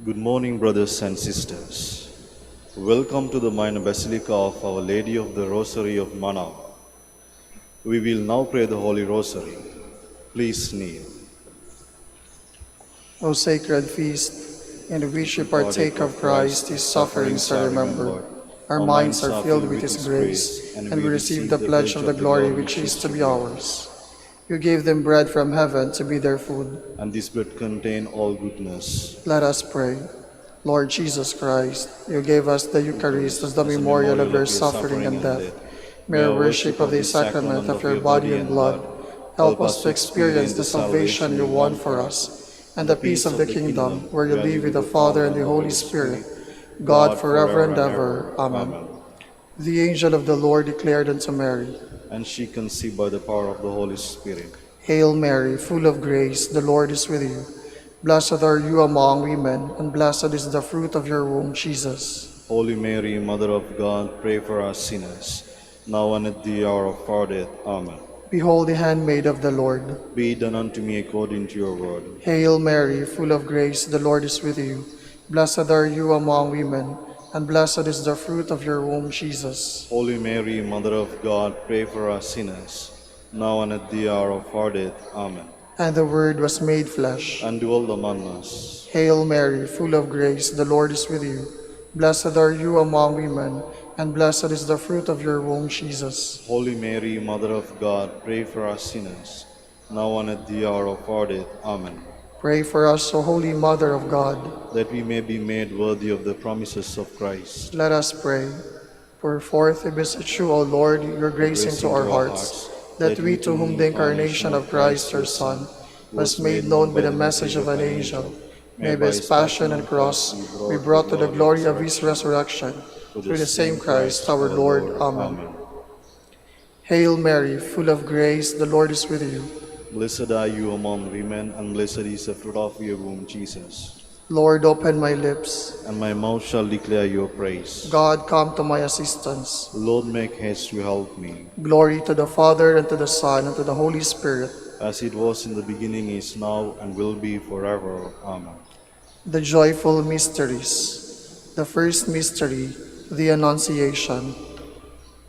Good morning, brothers and sisters. Welcome to the minor basilica of Our Lady of the Rosary of Manaoag. We will now pray the Holy Rosary. Please kneel. O sacred feast, in which we partake of Christ, his sufferings are remembered. Our minds are filled with his grace, and we receive the pledge of the glory which is to be ours. You gave them bread from heaven to be their food. And this bread contain all goodness. Let us pray. Lord Jesus Christ, you gave us the Eucharist as the memorial of your suffering and death. May our worship of the sacrament of your body and blood help us to experience the salvation you won for us, and the peace of the kingdom, where you live with the Father and the Holy Spirit, God forever and ever. Amen. The angel of the Lord declared unto Mary, And she conceived by the power of the Holy Spirit. Hail Mary, full of grace, the Lord is with you. Blessed are you among women, and blessed is the fruit of your womb, Jesus. Holy Mary, Mother of God, pray for us sinners, now and at the hour of our death. Amen. Behold the handmaid of the Lord. Be done unto me according to your word. Hail Mary, full of grace, the Lord is with you. Blessed are you among women, and blessed is the fruit of your womb, Jesus. Holy Mary, Mother of God, pray for us sinners, now and at the hour of our death. Amen. And the Word was made flesh, and dwelled among us. Hail Mary, full of grace, the Lord is with you. Blessed are you among women, and blessed is the fruit of your womb, Jesus. Holy Mary, Mother of God, pray for us sinners, now and at the hour of our death. Amen. Pray for us, O Holy Mother of God, that we may be made worthy of the promises of Christ. Let us pray. Pour forth, we beseech you, O Lord, your grace into our hearts, that we, to whom the incarnation of Christ, your Son, was made known by the message of an angel, may by his passion and cross be brought to the glory of his resurrection, through the same Christ our Lord. Amen. Hail Mary, full of grace, the Lord is with you. Blessed are you among women, and blessed is the fruit of your womb, Jesus. Lord, open my lips, and my mouth shall declare your praise. God, come to my assistance. Lord, make haste to help me. Glory to the Father, and to the Son, and to the Holy Spirit. As it was in the beginning, is now, and will be forever. Amen. The joyful mysteries. The first mystery, the Annunciation.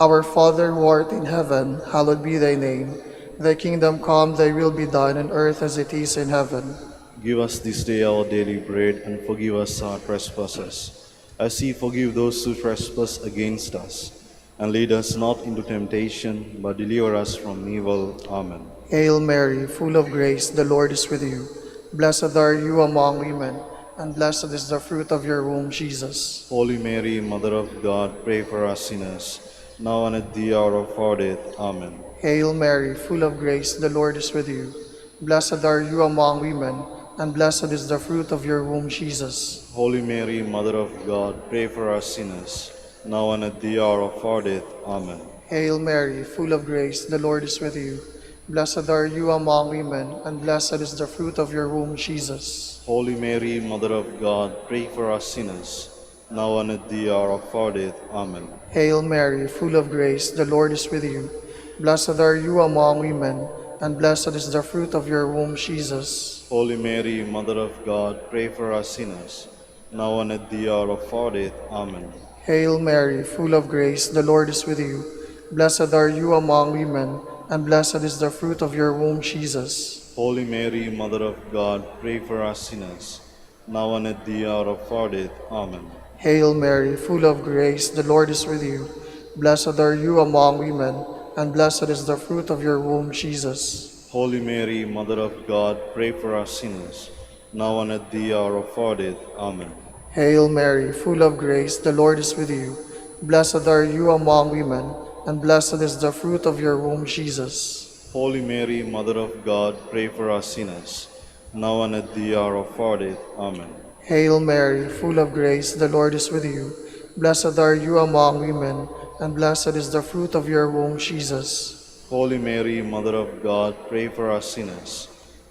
Our Father who art in heaven, hallowed be thy name. Thy kingdom come, thy will be done on earth as it is in heaven. Give us this day our daily bread, and forgive us our trespasses, as we forgive those who trespass against us. And lead us not into temptation, but deliver us from evil. Amen. Hail Mary, full of grace, the Lord is with you. Blessed are you among women, and blessed is the fruit of your womb, Jesus. Holy Mary, Mother of God, pray for us sinners, now and at the hour of our death. Amen. Hail Mary, full of grace, the Lord is with you. Blessed are you among women, and blessed is the fruit of your womb, Jesus. Holy Mary, Mother of God, pray for us sinners, now and at the hour of our death. Amen. Hail Mary, full of grace, the Lord is with you. Blessed are you among women, and blessed is the fruit of your womb, Jesus. Holy Mary, Mother of God, pray for us sinners, now and at the hour of our death. Amen. Hail Mary, full of grace, the Lord is with you. Blessed are you among women, and blessed is the fruit of your womb, Jesus. Holy Mary, Mother of God, pray for us sinners, now and at the hour of our death. Amen. Hail Mary, full of grace, the Lord is with you. Blessed are you among women, and blessed is the fruit of your womb, Jesus. Holy Mary, Mother of God, pray for us sinners, now and at the hour of our death. Amen. Hail Mary, full of grace, the Lord is with you. Blessed are you among women, and blessed is the fruit of your womb, Jesus. Holy Mary, Mother of God, pray for us sinners, now and at the hour of our death. Amen. Hail Mary, full of grace, the Lord is with you. Blessed are you among women, and blessed is the fruit of your womb, Jesus. Holy Mary, Mother of God, pray for us sinners, now and at the hour of our death. Amen. Hail Mary, full of grace, the Lord is with you. Blessed are you among women, and blessed is the fruit of your womb, Jesus. Holy Mary, Mother of God, pray for us sinners,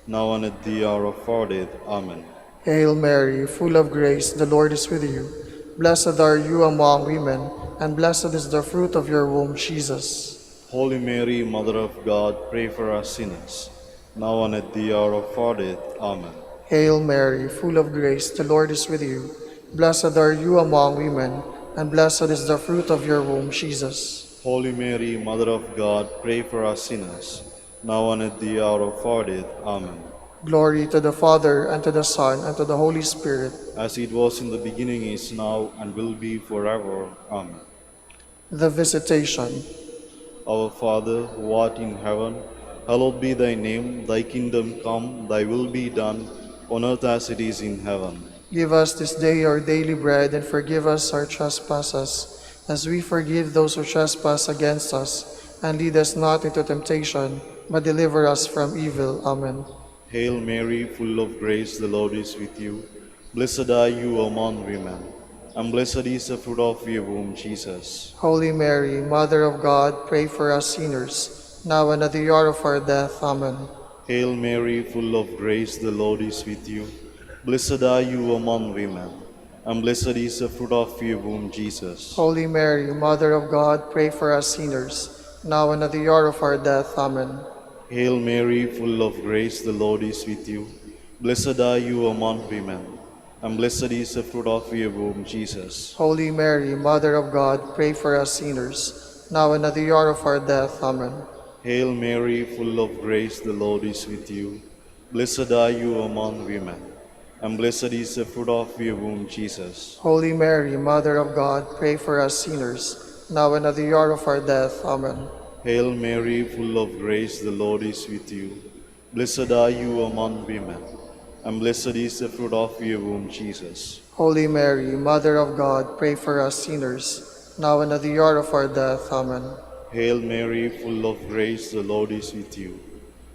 now and at the hour of our death. Amen. Hail Mary, full of grace, the Lord is with you. Blessed are you among women, and blessed is the fruit of your womb, Jesus. Holy Mary, Mother of God, pray for us sinners, now and at the hour of our death. Amen. Hail Mary, full of grace, the Lord is with you. Blessed are you among women, and blessed is the fruit of your womb, Jesus. Holy Mary, Mother of God, pray for us sinners, now and at the hour of our death. Amen. Glory to the Father, and to the Son, and to the Holy Spirit. As it was in the beginning, is now, and will be forever. Amen. The Visitation. Our Father, who art in heaven, hallowed be thy name. Thy kingdom come, thy will be done, on earth as it is in heaven. Give us this day our daily bread, and forgive us our trespasses, as we forgive those who trespass against us. And lead us not into temptation, but deliver us from evil. Amen. Hail Mary, full of grace, the Lord is with you. Blessed are you among women, and blessed is the fruit of your womb, Jesus. Holy Mary, Mother of God, pray for us sinners, now and at the hour of our death. Amen. Hail Mary, full of grace, the Lord is with you. Blessed are you among women, and blessed is the fruit of your womb, Jesus. Holy Mary, Mother of God, pray for us sinners, now and at the hour of our death. Amen. Hail Mary, full of grace, the Lord is with you. Blessed are you among women, and blessed is the fruit of your womb, Jesus. Holy Mary, Mother of God, pray for us sinners, now and at the hour of our death. Amen. Hail Mary, full of grace, the Lord is with you. Blessed are you among women, and blessed is the fruit of your womb, Jesus. Holy Mary, Mother of God, pray for us sinners, now and at the hour of our death. Amen. Hail Mary, full of grace, the Lord is with you. Blessed are you among women, and blessed is the fruit of your womb, Jesus. Holy Mary, Mother of God, pray for us sinners, now and at the hour of our death. Amen. Hail Mary, full of grace, the Lord is with you.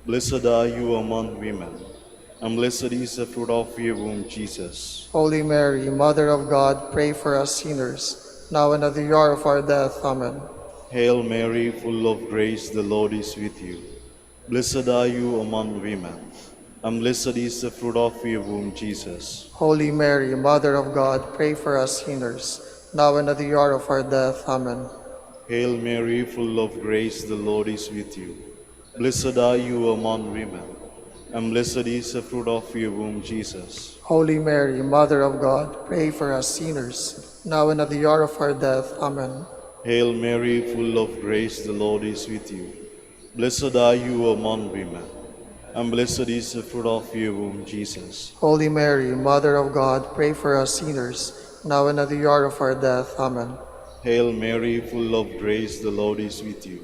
Blessed are you among women, and blessed is the fruit of your womb, Jesus. Holy Mary, Mother of God, pray for us sinners, now and at the hour of our death. Amen. Hail Mary, full of grace, the Lord is with you. Blessed are you among women, and blessed is the fruit of your womb, Jesus. Holy Mary, Mother of God, pray for us sinners, now and at the hour of our death. Amen. Hail Mary, full of grace, the Lord is with you. Blessed are you among women, and blessed is the fruit of your womb, Jesus. Holy Mary, Mother of God, pray for us sinners, now and at the hour of our death. Amen. Hail Mary, full of grace, the Lord is with you. Blessed are you among women, and blessed is the fruit of your womb, Jesus. Holy Mary, Mother of God, pray for us sinners, now and at the hour of our death. Amen. Hail Mary, full of grace, the Lord is with you.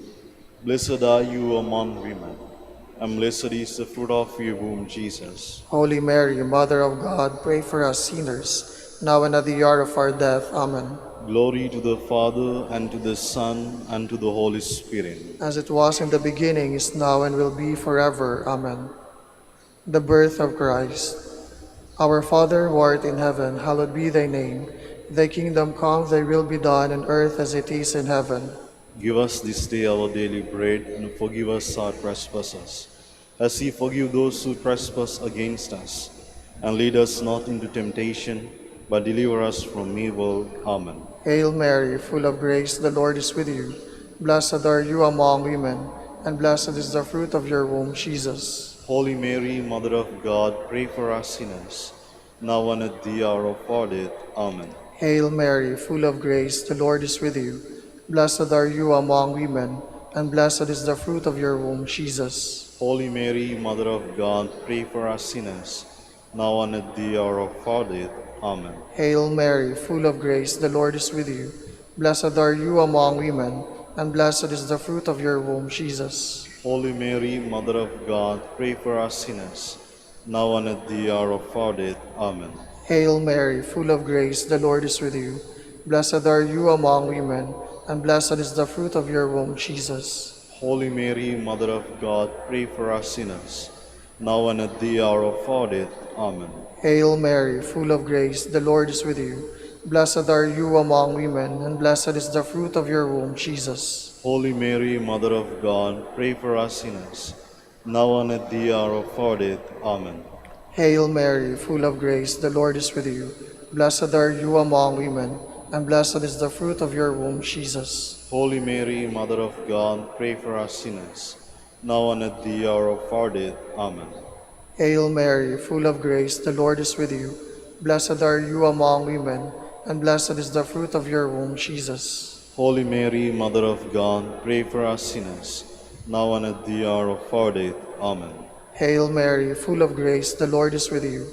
Blessed are you among women, and blessed is the fruit of your womb, Jesus. Holy Mary, Mother of God, pray for us sinners, now and at the hour of our death. Amen. Glory to the Father, and to the Son, and to the Holy Spirit. As it was in the beginning, is now, and will be forever. Amen. The birth of Christ. Our Father, who art in heaven, hallowed be thy name. Thy kingdom come, thy will be done, on earth as it is in heaven. Give us this day our daily bread, and forgive us our trespasses, as we forgive those who trespass against us. And lead us not into temptation, but deliver us from evil. Amen. Hail Mary, full of grace, the Lord is with you. Blessed are you among women, and blessed is the fruit of your womb, Jesus. Holy Mary, Mother of God, pray for us sinners, now and at the hour of our death. Amen. Hail Mary, full of grace, the Lord is with you. Blessed are you among women, and blessed is the fruit of your womb, Jesus. Holy Mary, Mother of God, pray for us sinners, now and at the hour of our death. Amen. Hail Mary, full of grace, the Lord is with you. Blessed are you among women, and blessed is the fruit of your womb, Jesus. Holy Mary, Mother of God, pray for us sinners, now and at the hour of our death. Amen. Hail Mary, full of grace, the Lord is with you. Blessed are you among women, and blessed is the fruit of your womb, Jesus. Holy Mary, Mother of God, pray for us sinners, now and at the hour of our death. Amen. Hail Mary, full of grace, the Lord is with you. Blessed are you among women, and blessed is the fruit of your womb, Jesus. Holy Mary, Mother of God, pray for us sinners, now and at the hour of our death. Amen. Hail Mary, full of grace, the Lord is with you. Blessed are you among women, and blessed is the fruit of your womb, Jesus. Holy Mary, Mother of God, pray for us sinners, now and at the hour of our death. Amen. Hail Mary, full of grace, the Lord is with you. Blessed are you among women, and blessed is the fruit of your womb, Jesus. Holy Mary, Mother of God, pray for us sinners, now and at the hour of our death. Amen. Hail Mary, full of grace, the Lord is with you.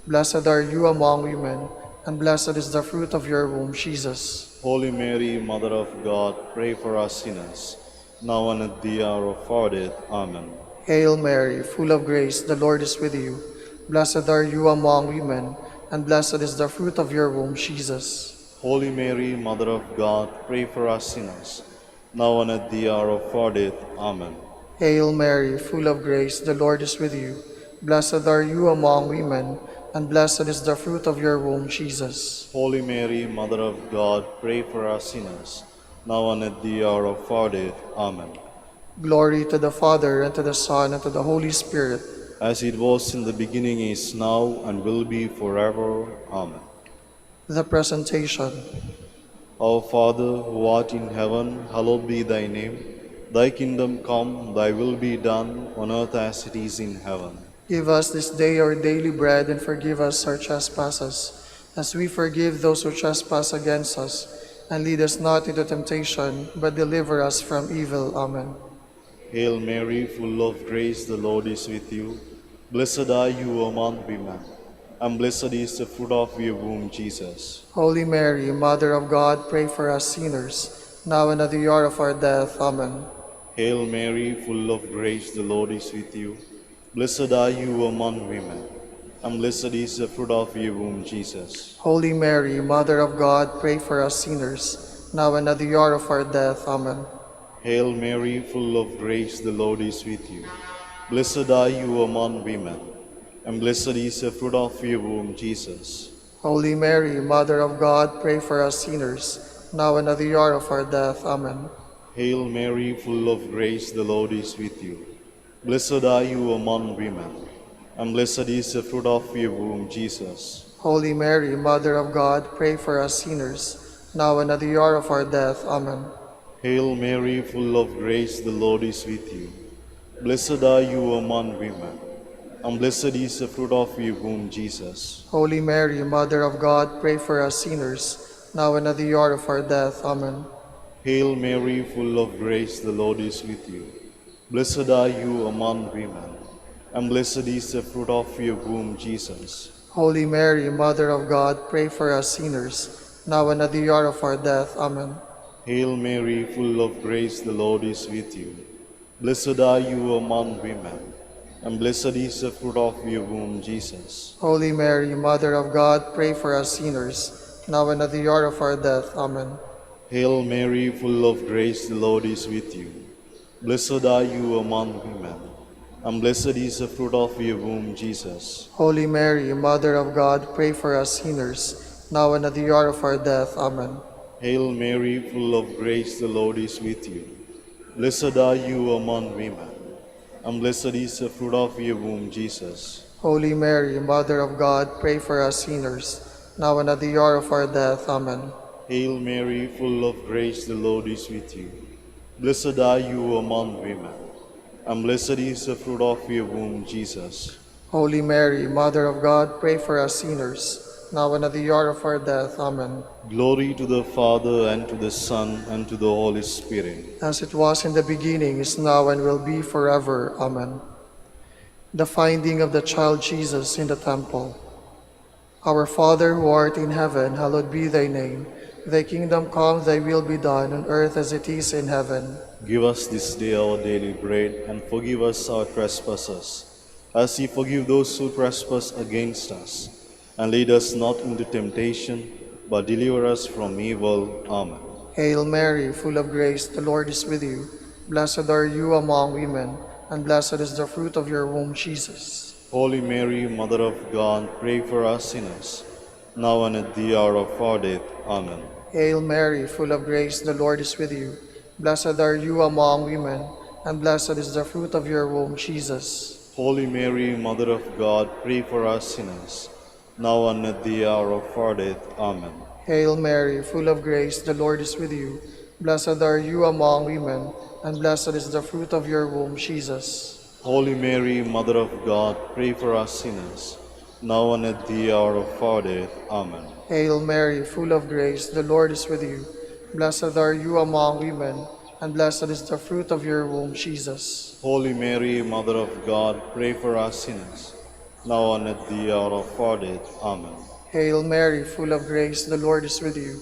Blessed are you among women, and blessed is the fruit of your womb, Jesus. Holy Mary, Mother of God, pray for us sinners, now and at the hour of our death. Amen. Hail Mary, full of grace, the Lord is with you. Blessed are you among women, and blessed is the fruit of your womb, Jesus. Holy Mary, Mother of God, pray for us sinners, now and at the hour of our death. Amen. Hail Mary, full of grace, the Lord is with you. Blessed are you among women, and blessed is the fruit of your womb, Jesus. Holy Mary, Mother of God, pray for us sinners, now and at the hour of our death. Amen. Glory to the Father, and to the Son, and to the Holy Spirit. As it was in the beginning, is now, and will be forever. Amen. The Presentation. Our Father, who art in heaven, hallowed be thy name. Thy kingdom come, thy will be done, on earth as it is in heaven. Give us this day our daily bread, and forgive us our trespasses, as we forgive those who trespass against us. And lead us not into temptation, but deliver us from evil. Amen. Hail Mary, full of grace, the Lord is with you. Blessed are you among women, and blessed is the fruit of your womb, Jesus. Holy Mary, Mother of God, pray for us sinners, now and at the hour of our death. Amen. Hail Mary, full of grace, the Lord is with you. Blessed are you among women, and blessed is the fruit of your womb, Jesus. Holy Mary, Mother of God, pray for us sinners, now and at the hour of our death. Amen. Hail Mary, full of grace, the Lord is with you. Blessed are you among women, and blessed is the fruit of your womb, Jesus. Holy Mary, Mother of God, pray for us sinners, now and at the hour of our death. Amen. Hail Mary, full of grace, the Lord is with you. Blessed are you among women, and blessed is the fruit of your womb, Jesus. Holy Mary, Mother of God, pray for us sinners, now and at the hour of our death. Amen. Hail Mary, full of grace, the Lord is with you. Blessed are you among women, and blessed is the fruit of your womb, Jesus. Holy Mary, Mother of God, pray for us sinners, now and at the hour of our death. Amen. Hail Mary, full of grace, the Lord is with you. Blessed are you among women, and blessed is the fruit of your womb, Jesus. Holy Mary, Mother of God, pray for us sinners, now and at the hour of our death. Amen. Hail Mary, full of grace, the Lord is with you. Blessed are you among women, and blessed is the fruit of your womb, Jesus. Holy Mary, Mother of God, pray for us sinners, now and at the hour of our death. Amen. Hail Mary, full of grace, the Lord is with you. Blessed are you among women, and blessed is the fruit of your womb, Jesus. Holy Mary, Mother of God, pray for us sinners, now and at the hour of our death. Amen. Hail Mary, full of grace, the Lord is with you. Blessed are you among women, and blessed is the fruit of your womb, Jesus. Holy Mary, Mother of God, pray for us sinners, now and at the hour of our death. Amen. Hail Mary, full of grace, the Lord is with you. Blessed are you among women, and blessed is the fruit of your womb, Jesus. Holy Mary, Mother of God, pray for us sinners, now and at the hour of our death. Amen. Glory to the Father, and to the Son, and to the Holy Spirit. As it was in the beginning, is now, and will be forever. Amen. The finding of the child Jesus in the temple. Our Father, who art in heaven, hallowed be thy name. Thy kingdom come, thy will be done, on earth as it is in heaven. Give us this day our daily bread, and forgive us our trespasses, as we forgive those who trespass against us. And lead us not into temptation, but deliver us from evil. Amen. Hail Mary, full of grace, the Lord is with you. Blessed are you among women, and blessed is the fruit of your womb, Jesus. Holy Mary, Mother of God, pray for us sinners, now and at the hour of our death. Amen. Hail Mary, full of grace, the Lord is with you. Blessed are you among women, and blessed is the fruit of your womb, Jesus. Holy Mary, Mother of God, pray for us sinners, now and at the hour of our death. Amen. Hail Mary, full of grace, the Lord is with you. Blessed are you among women, and blessed is the fruit of your womb, Jesus. Holy Mary, Mother of God, pray for us sinners, now and at the hour of our death. Amen. Hail Mary, full of grace, the Lord is with you. Blessed are you among women, and blessed is the fruit of your womb, Jesus. Holy Mary, Mother of God, pray for us sinners, now and at the hour of our death. Amen. Hail Mary, full of grace, the Lord is with you.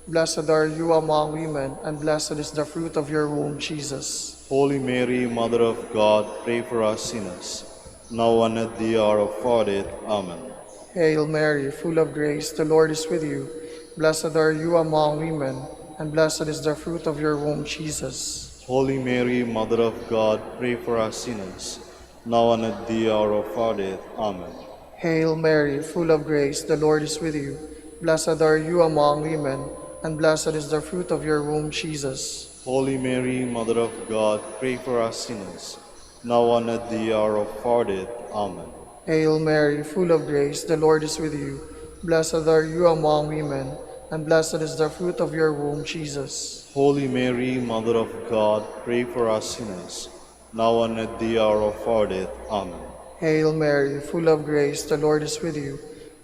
Blessed are you among women, and blessed is the fruit of your womb, Jesus. Holy Mary, Mother of God, pray for us sinners, now and at the hour of our death. Amen. Hail Mary, full of grace, the Lord is with you. Blessed are you among women, and blessed is the fruit of your womb, Jesus. Holy Mary, Mother of God, pray for us sinners, now and at the hour of our death. Amen. Hail Mary, full of grace, the Lord is with you. Blessed are you among women, and blessed is the fruit of your womb, Jesus. Holy Mary, Mother of God, pray for us sinners, now and at the hour of our death. Amen. Hail Mary, full of grace, the Lord is with you. Blessed are you among women, and blessed is the fruit of your womb, Jesus. Holy Mary, Mother of God, pray for us sinners, now and at the hour of our death. Amen. Hail Mary, full of grace, the Lord is with you.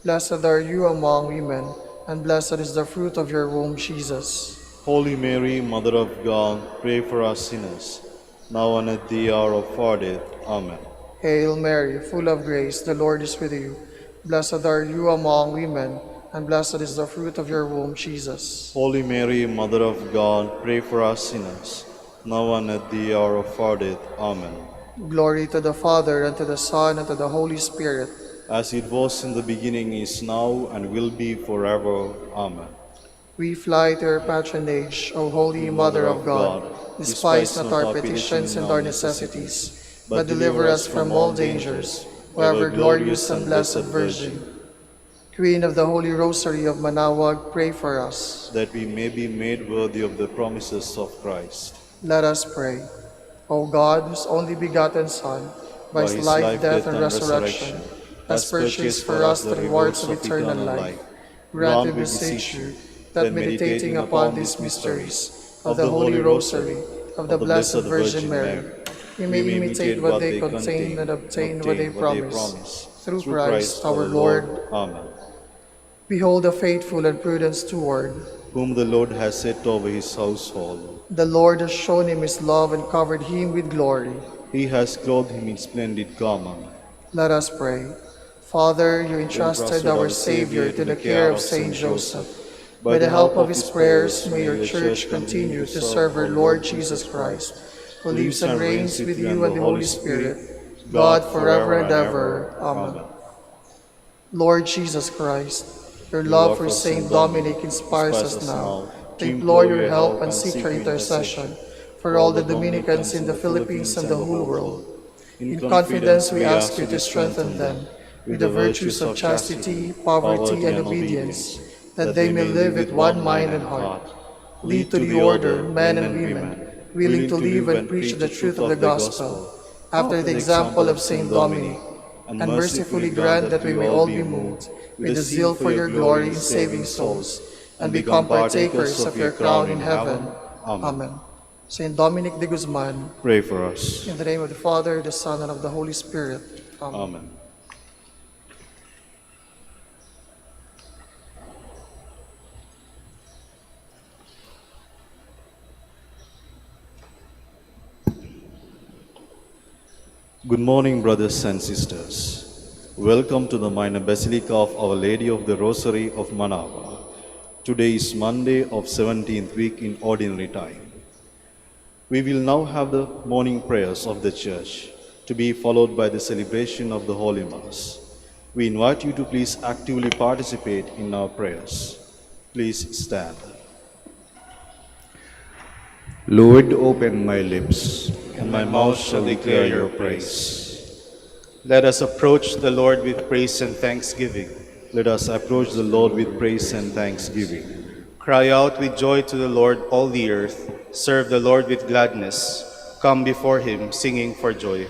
Blessed are you among women, and blessed is the fruit of your womb, Jesus. Holy Mary, Mother of God, pray for us sinners, now and at the hour of our death. Amen. Hail Mary, full of grace, the Lord is with you. Blessed are you among women, and blessed is the fruit of your womb, Jesus. Holy Mary, Mother of God, pray for us sinners, now and at the hour of our death. Amen. Glory to the Father, and to the Son, and to the Holy Spirit. As it was in the beginning, is now, and will be forever. Amen. We fly to your patronage, O Holy Mother of God. Despise not our petitions and our necessities, but deliver us from all dangers, O ever glorious and blessed Virgin. Queen of the Holy Rosary of Manaoag, pray for us. That we may be made worthy of the promises of Christ. Let us pray. O God, whose only begotten Son, by his life, death, and resurrection, has purchased for us the rewards of eternal life, grant, we beseech you, that meditating upon these mysteries of the Holy Rosary of the Blessed Virgin Mary, we may imitate what they contain and obtain what they promise. Through Christ our Lord. Amen. Behold a faithful and prudent steward. Whom the Lord has set over his household. The Lord has shown him his love and covered him with glory. He has clothed him in splendid garment. Let us pray. Father, you entrusted our Savior to the care of Saint Joseph. By the help of his prayers, may your Church continue to serve our Lord Jesus Christ, who lives and reigns with you and the Holy Spirit, God forever and ever. Amen. Lord Jesus Christ, your love for Saint Dominic inspires us now to implore your help and seek your intercession for all the Dominicans in the Philippines and the whole world. In confidence, we ask you to strengthen them with the virtues of chastity, poverty, and obedience, that they may live with one mind and heart. Lead to the order men and women, willing to live and preach the truth of the gospel, after the example of Saint Dominic, and mercifully grant that we may all be moved with a zeal for your glory in saving souls, and become partakers of your crown in heaven. Amen. Saint Dominic de Guzman, pray for us. in the name of the Father, the Son, and of the Holy Spirit. Amen. Amen. Good morning, brothers and sisters. Welcome to the Minor Basilica of Our Lady of the Rosary of Manaoag. Today is Monday of 17th week in Ordinary Time. We will now have the morning prayers of the Church, to be followed by the celebration of the Holy Mass. We invite you to please actively participate in our prayers. Please stand. Lord, open my lips, and my mouth shall declare your praise. Let us approach the Lord with praise and thanksgiving. Let us approach the Lord with praise and thanksgiving. Cry out with joy to the Lord, all the earth. Serve the Lord with gladness. Come before him, singing for joy.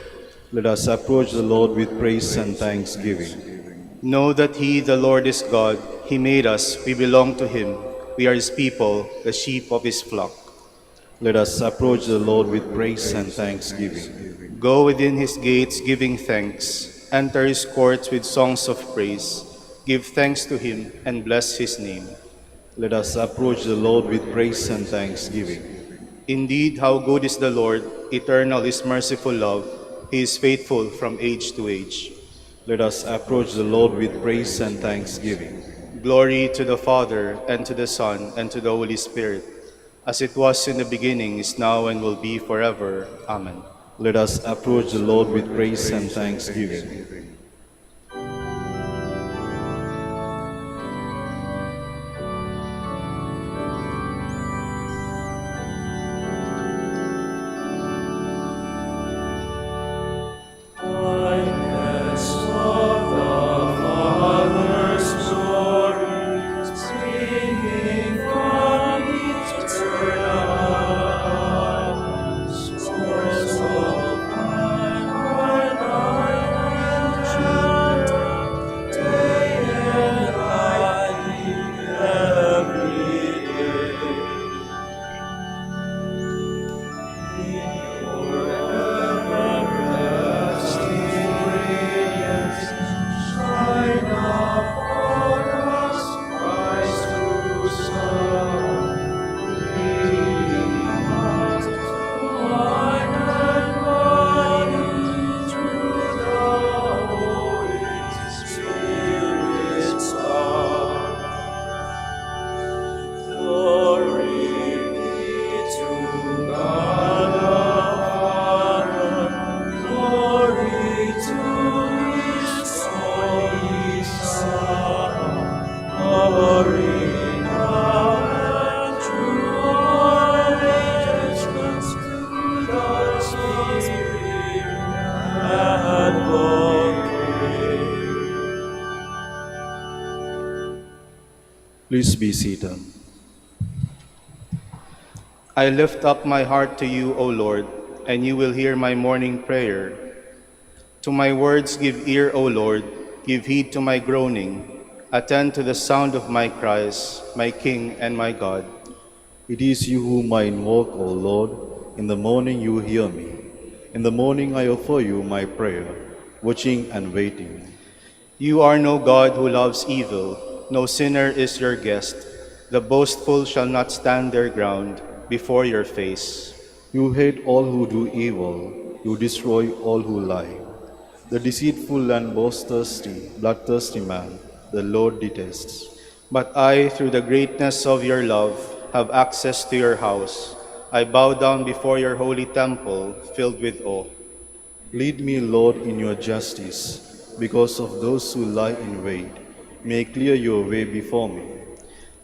Let us approach the Lord with praise and thanksgiving. Know that he, the Lord, is God. He made us. We belong to him. We are his people, the sheep of his flock. Let us approach the Lord with praise and thanksgiving. Go within his gates giving thanks. Enter his courts with songs of praise. Give thanks to him and bless his name. Let us approach the Lord with praise and thanksgiving. Indeed, how good is the Lord! Eternal is merciful love. He is faithful from age to age. Let us approach the Lord with praise and thanksgiving. Glory to the Father, and to the Son, and to the Holy Spirit, as it was in the beginning, is now, and will be forever. Amen. Let us approach the Lord with praise and thanksgiving. Please be seated. I lift up my heart to you, O Lord, and you will hear my morning prayer. To my words give ear, O Lord, give heed to my groaning. Attend to the sound of my cries, my King and my God. It is you whom I invoke, O Lord. In the morning you hear me. In the morning I offer you my prayer, watching and waiting. You are no God who loves evil. No sinner is your guest. The boastful shall not stand their ground before your face. You hate all who do evil. You destroy all who lie. The deceitful and boast-thirsty, bloodthirsty man, the Lord detests. But I, through the greatness of your love, have access to your house. I bow down before your holy temple, filled with awe. Lead me, Lord, in your justice, because of those who lie in wait. May clear your way before me.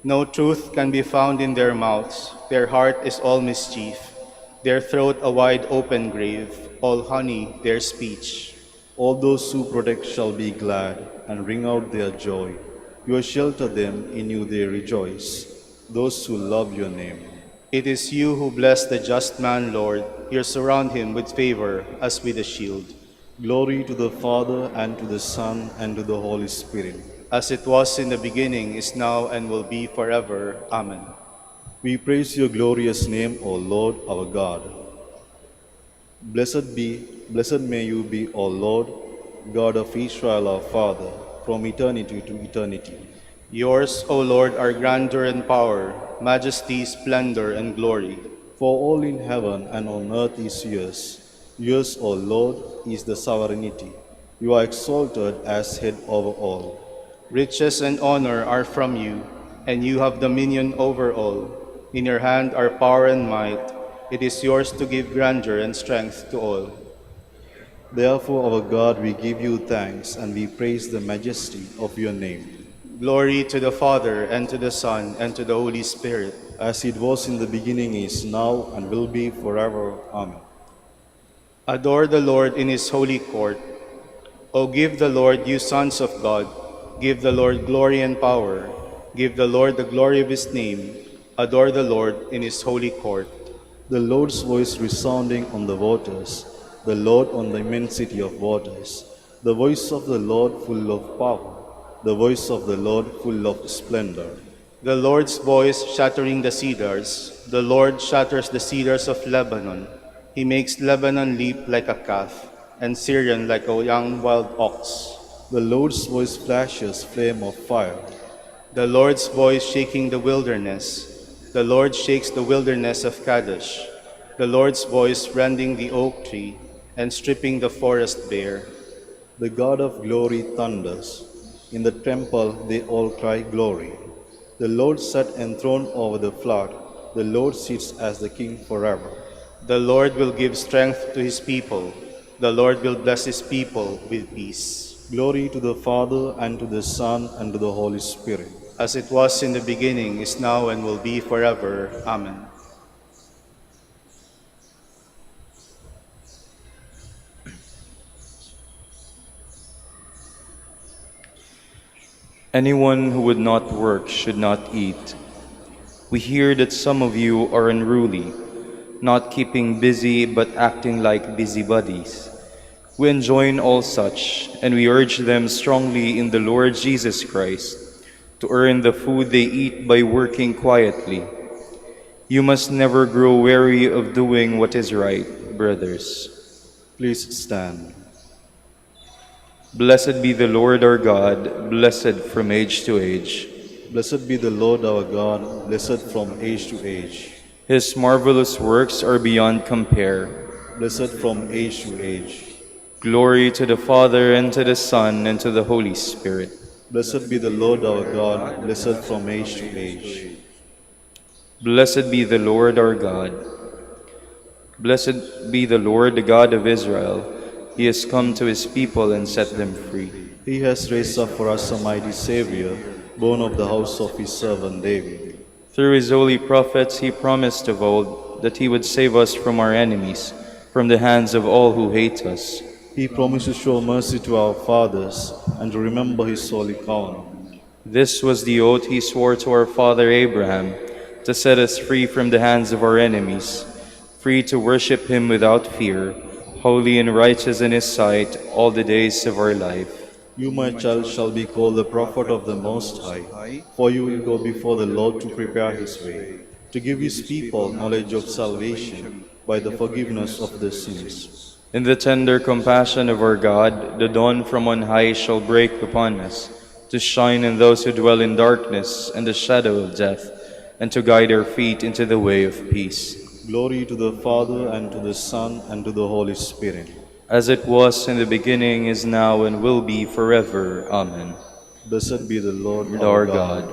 No truth can be found in their mouths. Their heart is all mischief. Their throat a wide open grave, all honey their speech. All those who protect shall be glad and ring out their joy. You will shelter them, in you they rejoice, those who love your name. It is you who bless the just man, Lord. You surround him with favor as with a shield. Glory to the Father, and to the Son, and to the Holy Spirit. As it was in the beginning, is now, and will be forever. Amen. We praise your glorious name, O Lord, our God. Blessed may you be, O Lord, God of Israel, our Father, from eternity to eternity. Yours, O Lord, are grandeur and power, majesty, splendor, and glory. For all in heaven and on earth is yours. Yours, O Lord, is the sovereignty. You are exalted as head over all. Riches and honor are from you, and you have dominion over all. In your hand are power and might. It is yours to give grandeur and strength to all. Therefore, our God, we give you thanks, and we praise the majesty of your name. Glory to the Father, and to the Son, and to the Holy Spirit. As it was in the beginning, is now, and will be forever. Amen. Adore the Lord in his holy court. O give the Lord, you sons of God. Give the Lord glory and power. Give the Lord the glory of his name. Adore the Lord in his holy court. The Lord's voice resounding on the waters, the Lord on the immensity of waters. The voice of the Lord full of power, the voice of the Lord full of splendor. The Lord's voice shattering the cedars. The Lord shatters the cedars of Lebanon. He makes Lebanon leap like a calf, and Syrian like a young wild ox. The Lord's voice flashes flame of fire. The Lord's voice shaking the wilderness. The Lord shakes the wilderness of Kadesh. The Lord's voice rending the oak tree and stripping the forest bare. The God of glory thunders. In the temple they all cry glory. The Lord sat enthroned over the flood. The Lord sits as the King forever. The Lord will give strength to his people. The Lord will bless his people with peace. Glory to the Father, and to the Son, and to the Holy Spirit. As it was in the beginning, is now, and will be forever. Amen. Anyone who would not work should not eat. We hear that some of you are unruly, not keeping busy but acting like busybodies. We enjoin all such, and we urge them strongly in the Lord Jesus Christ to earn the food they eat by working quietly. You must never grow weary of doing what is right, brothers. Please stand. Blessed be the Lord our God, blessed from age to age. Blessed be the Lord our God, blessed from age to age. His marvelous works are beyond compare. Blessed from age to age. Glory to the Father, and to the Son, and to the Holy Spirit. Blessed be the Lord our God, blessed from age to age. Blessed be the Lord our God. Blessed be the Lord, the God of Israel. He has come to his people and set them free. He has raised up for us a mighty Savior, born of the house of his servant David. Through his holy prophets he promised of old that he would save us from our enemies, from the hands of all who hate us. He promised to show mercy to our fathers and to remember his holy covenant. This was the oath he swore to our father Abraham, to set us free from the hands of our enemies, free to worship him without fear, holy and righteous in his sight all the days of our life. You, my child, shall be called the prophet of the Most High, for you will go before the Lord to prepare his way, to give his people knowledge of salvation by the forgiveness of their sins. In the tender compassion of our God, the dawn from on high shall break upon us, to shine in those who dwell in darkness and the shadow of death, and to guide our feet into the way of peace. Glory to the Father, and to the Son, and to the Holy Spirit. As it was in the beginning, is now, and will be forever. Amen. Blessed be the Lord our God.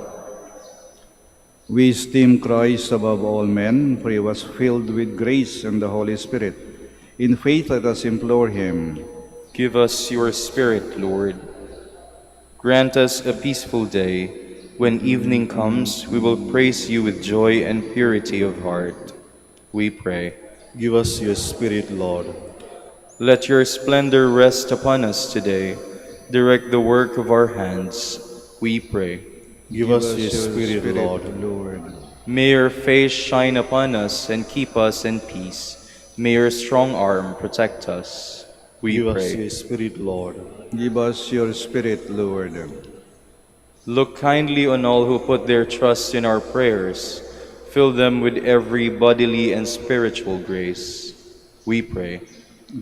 We esteem Christ above all men, for he was filled with grace and the Holy Spirit. In faith let us implore him. Give us your Spirit, Lord. Grant us a peaceful day. When evening comes, we will praise you with joy and purity of heart. We pray. Give us your Spirit, Lord. Let your splendor rest upon us today. Direct the work of our hands. We pray. Give us your Spirit, Lord. May your face shine upon us and keep us in peace. May your strong arm protect us. We Give pray. us your Spirit, Lord. Give us your Spirit, Lord. Look kindly on all who put their trust in our prayers. Fill them with every bodily and spiritual grace. We pray.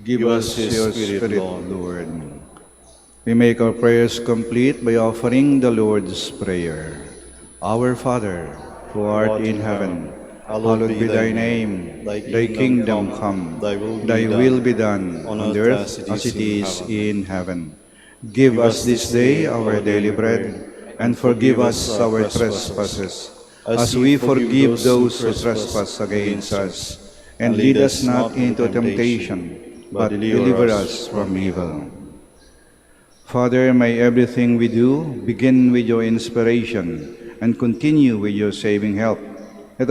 Give us your Spirit, Lord. We make our prayers complete by offering the Lord's Prayer. Our Father, who art in heaven, hallowed be thy name. Thy kingdom come, thy will be done, on earth as it is in heaven. Give us this day our daily bread, and forgive us our trespasses, as we forgive those who trespass against us. And lead us not into temptation, but deliver us from evil. Father, may everything we do begin with your inspiration and continue with your saving help. Let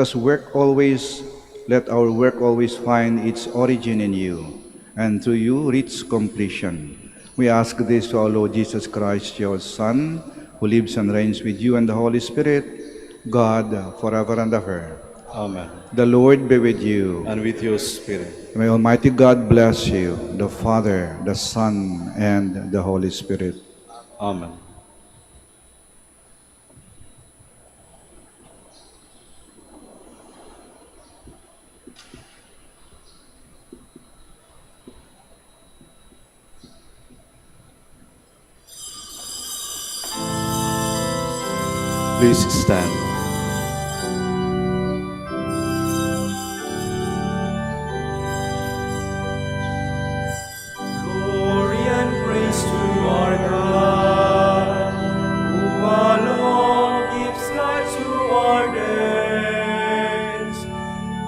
our work always find its origin in you, and through you reach completion. We ask this to our Lord Jesus Christ, your Son, who lives and reigns with you and the Holy Spirit, God, forever and ever. Amen. The Lord be with you. And with your Spirit. May Almighty God bless you, the Father, the Son, and the Holy Spirit. Amen. Please stand. Glory and praise to our God, who alone gives life to our days.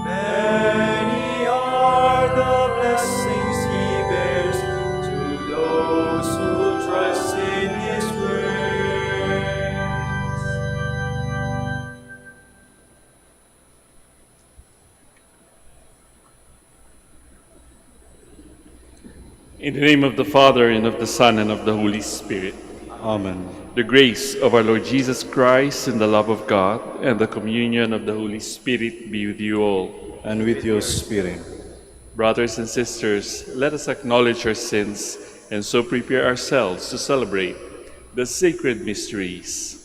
Many are the blessings He bears to those who trust in His grace. In the name of the Father, and of the Son, and of the Holy Spirit. Amen. The grace of our Lord Jesus Christ, and the love of God, and the communion of the Holy Spirit be with you all. And with your spirit. Brothers and sisters, let us acknowledge our sins, and so prepare ourselves to celebrate the sacred mysteries.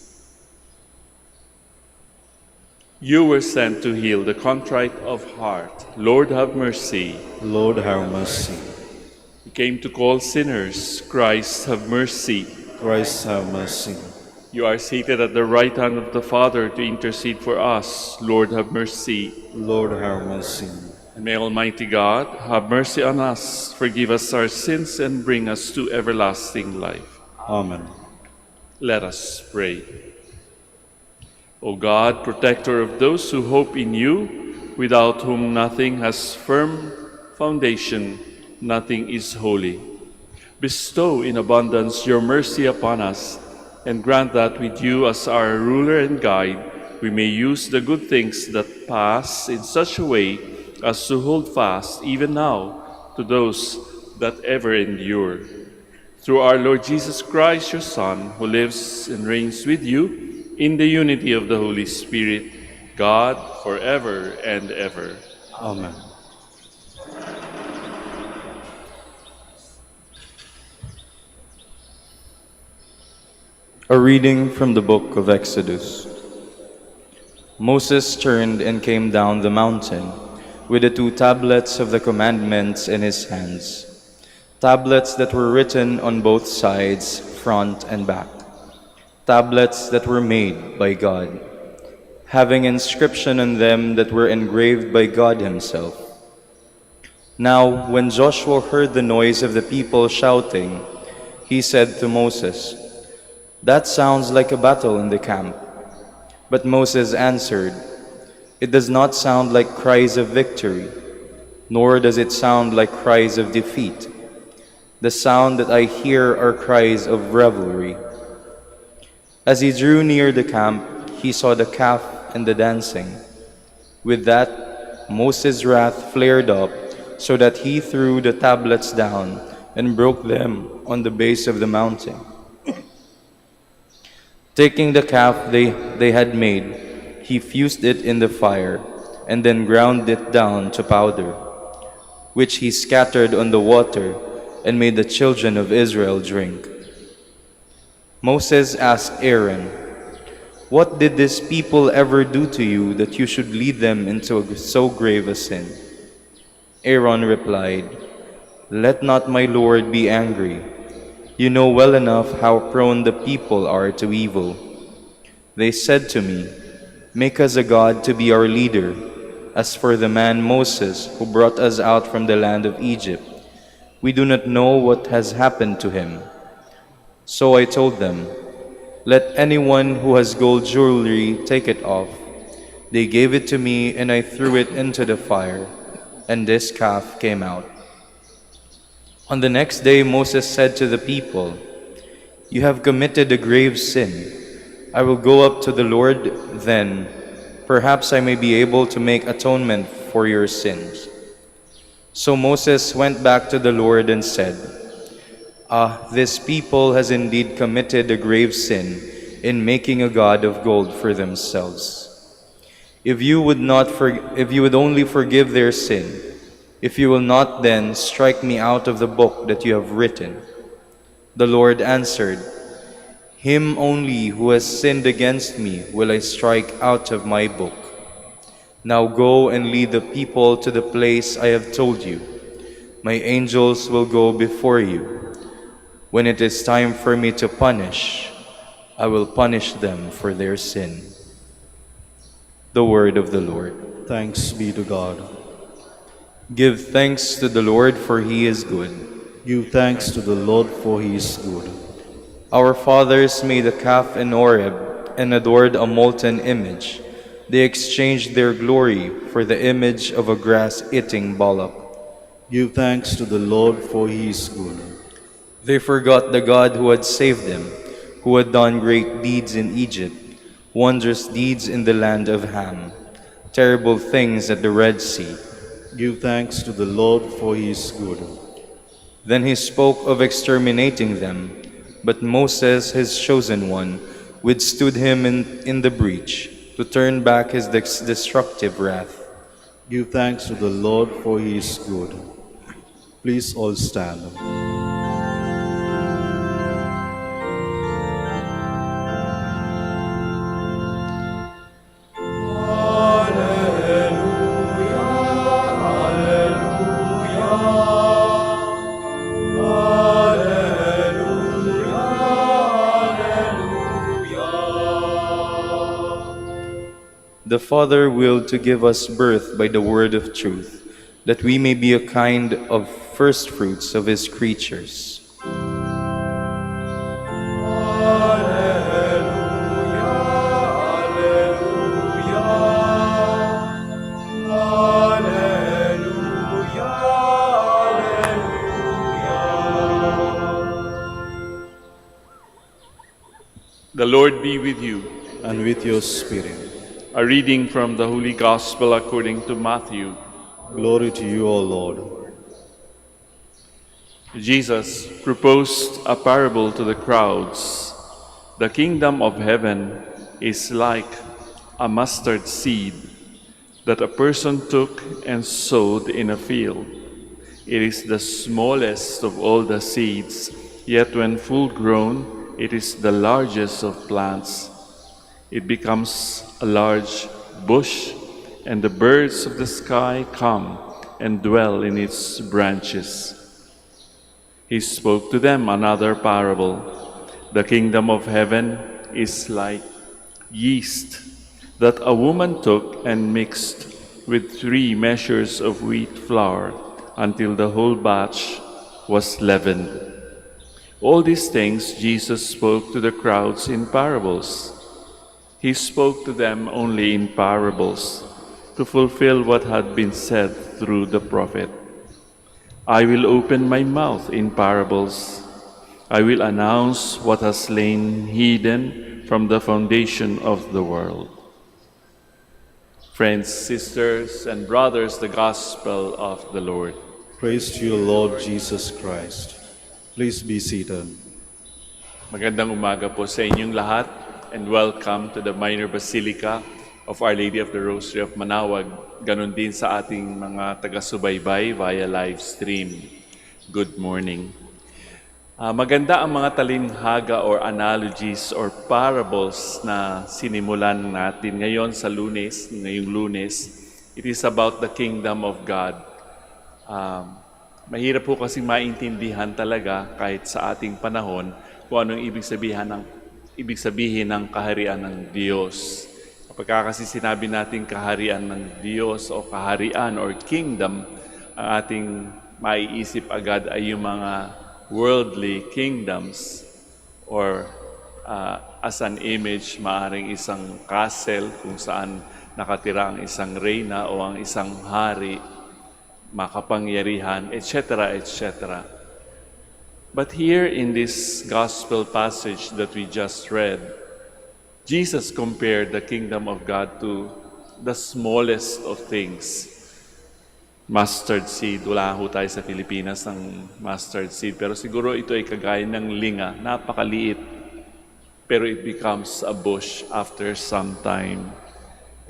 You were sent to heal the contrite of heart. Lord, have mercy. Lord, have mercy. You came to call sinners. Christ, have mercy. Christ, have mercy. You are seated at the right hand of the Father to intercede for us. Lord, have mercy. Lord, have mercy. And may Almighty God have mercy on us, forgive us our sins, and bring us to everlasting life. Amen. Let us pray. O God, protector of those who hope in you, without whom nothing has firm foundation, nothing is holy. Bestow in abundance your mercy upon us, and grant that with you as our ruler and guide, we may use the good things that pass in such a way as to hold fast even now to those that ever endure. Through our Lord Jesus Christ, your Son, who lives and reigns with you in the unity of the Holy Spirit, God, forever and ever. Amen. A reading from the book of Exodus. Moses turned and came down the mountain with the 2 tablets of the commandments in his hands, tablets that were written on both sides, front and back, tablets that were made by God, having inscription on them that were engraved by God himself. Now, when Joshua heard the noise of the people shouting, he said to Moses, "That sounds like a battle in the camp." But Moses answered, "It does not sound like cries of victory, nor does it sound like cries of defeat. The sound that I hear are cries of revelry." As he drew near the camp, he saw the calf and the dancing. With that, Moses' wrath flared up, so that he threw the tablets down and broke them on the base of the mountain. Taking the calf they had made, he fused it in the fire, and then ground it down to powder, which he scattered on the water and made the children of Israel drink. Moses asked Aaron, "What did this people ever do to you that you should lead them into so grave a sin?" Aaron replied, "Let not my Lord be angry. You know well enough how prone the people are to evil. They said to me, 'Make us a god to be our leader.' As for the man Moses, who brought us out from the land of Egypt, we do not know what has happened to him." So I told them, "Let anyone who has gold jewelry take it off." They gave it to me, and I threw it into the fire, and this calf came out. On the next day Moses said to the people, "You have committed a grave sin. I will go up to the Lord then. Perhaps I may be able to make atonement for your sins." So Moses went back to the Lord and said, This people has indeed committed a grave sin in making a god of gold for themselves. If you would only forgive their sin, if you will not, then strike me out of the book that you have written." The Lord answered, "Him only who has sinned against me will I strike out of my book. Now go and lead the people to the place I have told you. My angels will go before you. When it is time for me to punish, I will punish them for their sin. The word of the Lord. Thanks be to God. Give thanks to the Lord, for he is good. Give thanks to the Lord, for he is good. Our fathers made a calf in Horeb and adored a molten image. They exchanged their glory for the image of a grass-eating bullock. Give thanks to the Lord, for he is good. They forgot the God who had saved them, who had done great deeds in Egypt, wondrous deeds in the land of Ham, terrible things at the Red Sea. Give thanks to the Lord, for he is good. Then he spoke of exterminating them, but Moses, his chosen one, withstood him in the breach, to turn back his destructive wrath. Give thanks to the Lord, for he is good. Please all stand. The Father willed to give us birth by the word of truth, that we may be a kind of firstfruits of his creatures. The Lord be with you. And with your spirit. A reading from the Holy Gospel according to Matthew. Glory to you, O Lord. Jesus proposed a parable to the crowds. The kingdom of heaven is like a mustard seed that a person took and sowed in a field. It is the smallest of all the seeds, yet when full grown, it is the largest of plants. It becomes a large bush, and the birds of the sky come and dwell in its branches. He spoke to them another parable. The kingdom of heaven is like yeast that a woman took and mixed with 3 measures of wheat flour until the whole batch was leavened. All these things Jesus spoke to the crowds in parables. He spoke to them only in parables, to fulfill what had been said through the prophet. I will open my mouth in parables. I will announce what has lain hidden from the foundation of the world. Friends, sisters, and brothers, the Gospel of the Lord. Praise to you, Lord Jesus Christ. Please be seated. Magandang umaga po sa inyong lahat, and welcome to the Minor Basilica of Our Lady of the Rosary of Manaoag. Ganon din sa ating mga taga-subaybay via live stream. Good morning. Maganda ang mga talinhaga or analogies or parables na sinimulan natin ngayon sa ngayong Lunes. It is about the kingdom of God. Mahirap po kasing maintindihan talaga kahit sa ating panahon kung anong ibig sabihin ng kaharian ng Diyos. Kapag kasi sinabi natin kaharian ng Diyos o kaharian or kingdom, ang ating maiisip agad ay yung mga worldly kingdoms or as an image, maaring isang castle kung saan nakatira ang isang reyna o ang isang hari, makapangyarihan, etc., etc. But here in this gospel passage that we just read, Jesus compared the kingdom of God to the smallest of things. Mustard seed. Wala ho tayo sa Pilipinas ng mustard seed. Pero siguro ito ay kagaya ng linga. Napakaliit. Pero it becomes a bush after some time.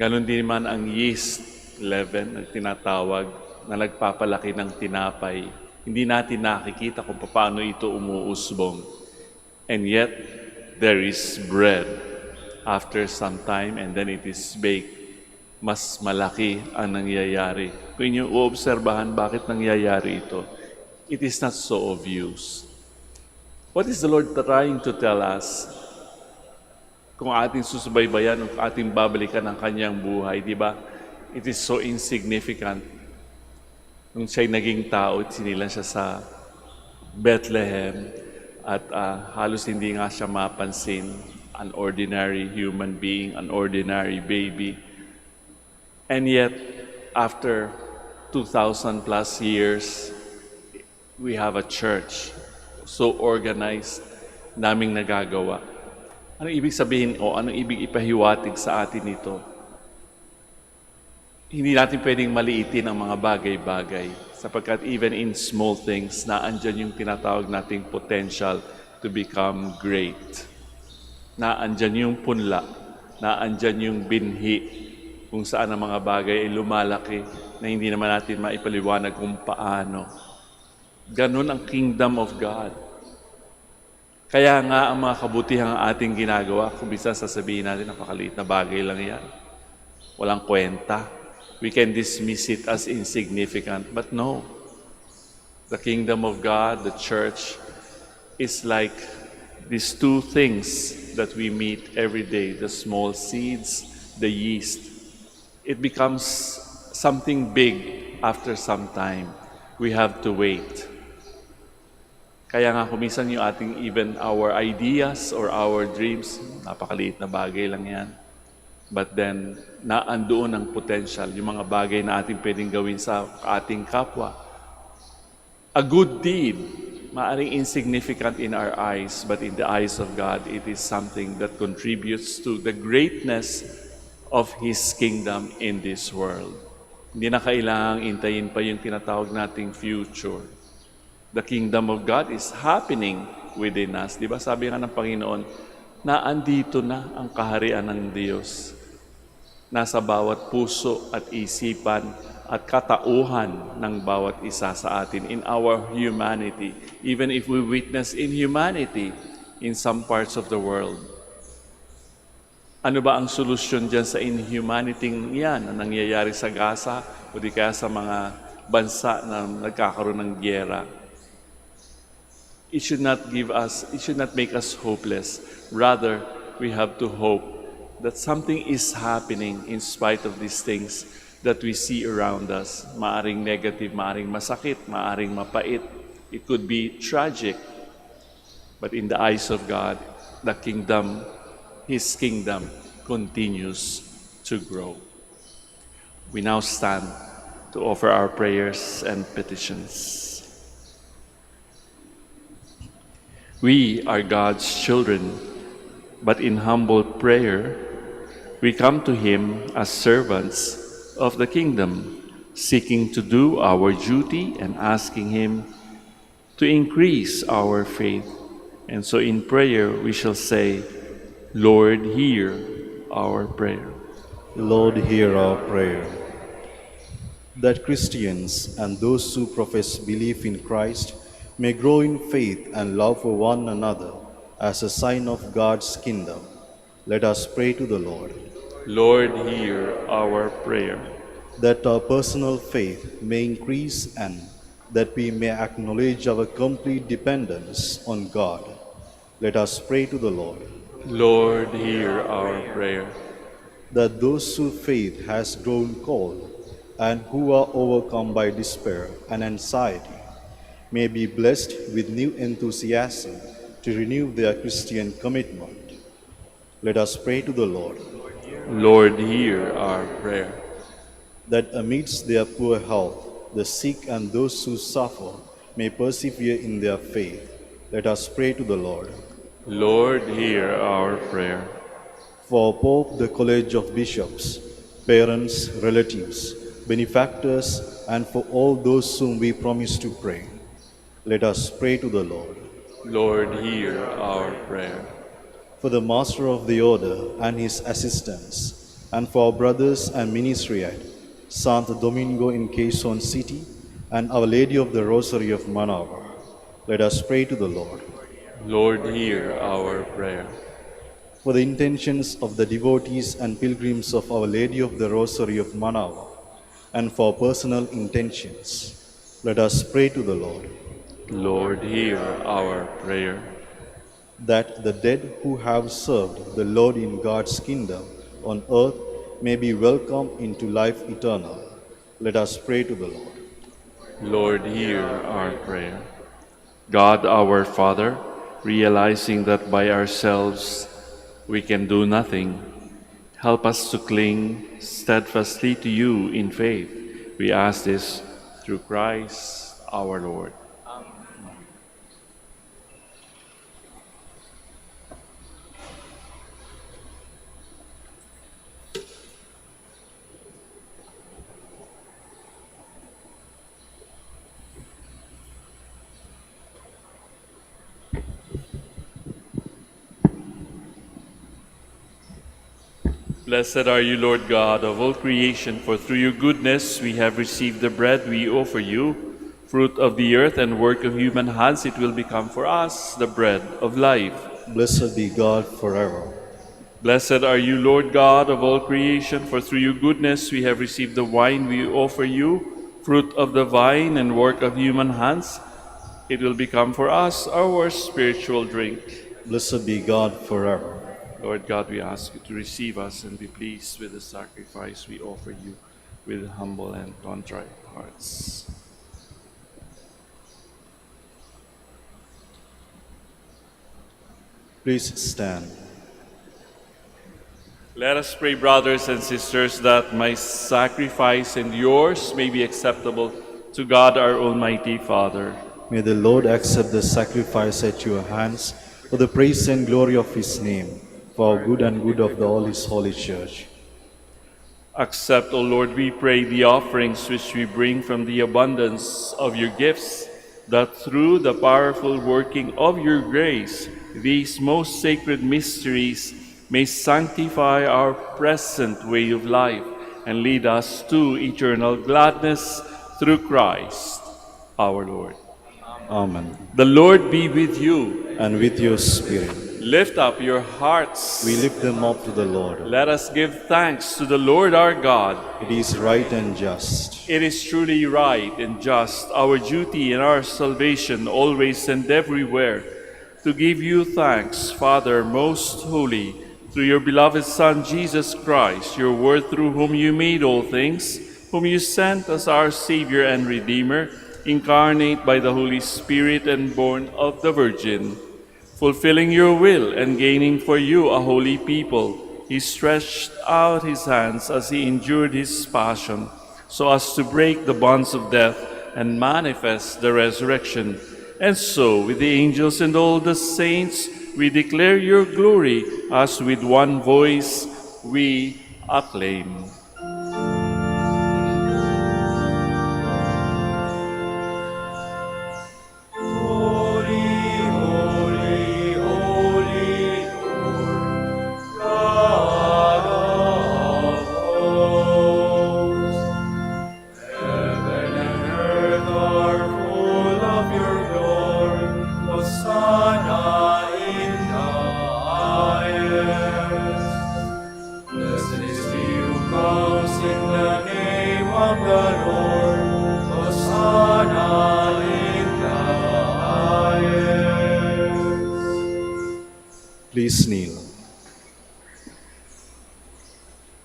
Ganon din naman ang yeast leaven na tinatawag na nagpapalaki ng tinapay. Hindi natin nakikita kung paano ito umuusbong. And yet, there is bread after some time and then it is baked. Mas malaki ang nangyayari. Kung inyo uobserbahan bakit nangyayari ito, it is not so obvious. What is the Lord trying to tell us? kung ating susubaybayan o ating babalikan ang kanyang buhay, di ba? It is so insignificant. Nung siya'y naging tao, sinilang siya sa Bethlehem at halos hindi nga siya mapansin. An ordinary human being, an ordinary baby. And yet, after 2,000 plus years, we have a church so organized, naming nagagawa. Anong ibig sabihin o anong ibig ipahiwatig sa atin ito? Hindi natin pwedeng maliitin ang mga bagay-bagay sapagkat even in small things, naandyan yung tinatawag nating potential to become great. Naandyan yung punla, naandyan yung binhi, kung saan ang mga bagay ay lumalaki na hindi naman natin maipaliwanag kung paano. Ganun ang kingdom of God. Kaya nga ang mga kabutihang ating ginagawa, kung bisa sasabihin natin, napakaliit na bagay lang yan. Walang kwenta. We can dismiss it as insignificant, but no. The kingdom of God, the church, is like these two things that we meet every day, the small seeds, the yeast. It becomes something big after some time. We have to wait. Kaya nga kumisan yung ating even our ideas or our dreams, napakaliit na bagay lang yan. But then, naandoon ang potential, yung mga bagay na ating pwedeng gawin sa ating kapwa. A good deed, maaring insignificant in our eyes, but in the eyes of God, it is something that contributes to the greatness of His kingdom in this world. Hindi na kailangang intayin pa yung tinatawag nating future. The kingdom of God is happening within us. Di ba sabi nga ng Panginoon, naandito na ang kaharian ng Diyos. Nasa bawat puso at isipan at katauhan ng bawat isa sa atin in our humanity. Even if we witness inhumanity in some parts of the world. Ano ba ang solusyon dyan sa inhumanity yan na nangyayari sa Gaza o di kaya sa mga bansa na nagkakaroon ng gyera? It should not make us hopeless. Rather, we have to hope that something is happening in spite of these things that we see around us. Maaring negative, maaring masakit, maaring mapait. It could be tragic. But in the eyes of God, the kingdom, His kingdom, continues to grow. We now stand to offer our prayers and petitions. We are God's children, but in humble prayer, we come to Him as servants of the kingdom, seeking to do our duty and asking Him to increase our faith. And so in prayer, we shall say, Lord, hear our prayer. Lord, hear our prayer. That Christians and those who profess belief in Christ may grow in faith and love for one another as a sign of God's kingdom. Let us pray to the Lord. Lord, hear our prayer. That our personal faith may increase and that we may acknowledge our complete dependence on God. Let us pray to the Lord. Lord, hear our prayer. That those whose faith has grown cold and who are overcome by despair and anxiety may be blessed with new enthusiasm to renew their Christian commitment. Let us pray to the Lord. Lord, hear our prayer. That amidst their poor health, the sick and those who suffer may persevere in their faith. Let us pray to the Lord. Lord, hear our prayer. For Pope, the College of Bishops, parents, relatives, benefactors, and for all those whom we promise to pray, let us pray to the Lord. Lord, hear our prayer. For the Master of the Order and his assistants, and for our brothers and ministry at Santo Domingo in Quezon City, and Our Lady of the Rosary of Manaoag, let us pray to the Lord. Lord, hear our prayer. For the intentions of the devotees and pilgrims of Our Lady of the Rosary of Manaoag, and for personal intentions, let us pray to the Lord. Lord, hear our prayer. that the dead who have served the Lord in God's kingdom on earth may be welcomed into life eternal. Let us pray to the Lord. Lord, hear our prayer. God, our Father, realizing that by ourselves we can do nothing, help us to cling steadfastly to you in faith. We ask this through Christ our Lord. Blessed are you, Lord God of all creation, for through your goodness we have received the bread we offer you. Fruit of the earth and work of human hands, it will become for us the bread of life. Blessed be God forever. Blessed are you, Lord God of all creation, for through your goodness we have received the wine we offer you. Fruit of the vine and work of human hands, it will become for us our spiritual drink. Blessed be God forever. Lord God, we ask you to receive us and be pleased with the sacrifice we offer you with humble and contrite hearts. Please stand. Let us pray, brothers and sisters, that my sacrifice and yours may be acceptable to God our Almighty Father. May the Lord accept the sacrifice at your hands for the praise and glory of his name, for our good and good of all his holy church. Accept, O Lord, we pray, the offerings which we bring from the abundance of your gifts, that through the powerful working of your grace, these most sacred mysteries may sanctify our present way of life and lead us to eternal gladness through Christ our Lord. Amen. The Lord be with you. And with your spirit. Lift up your hearts. We lift them up to the Lord. Let us give thanks to the Lord our God. It is right and just. It is truly right and just, our duty and our salvation, always and everywhere, to give you thanks, Father most holy, through your beloved Son, Jesus Christ, your Word, through whom you made all things, whom you sent as our Savior and Redeemer, incarnate by the Holy Spirit and born of the Virgin. Fulfilling your will and gaining for you a holy people, he stretched out his hands as he endured his passion, so as to break the bonds of death and manifest the resurrection. And so, with the angels and all the saints, we declare your glory as with one voice we acclaim. Please kneel.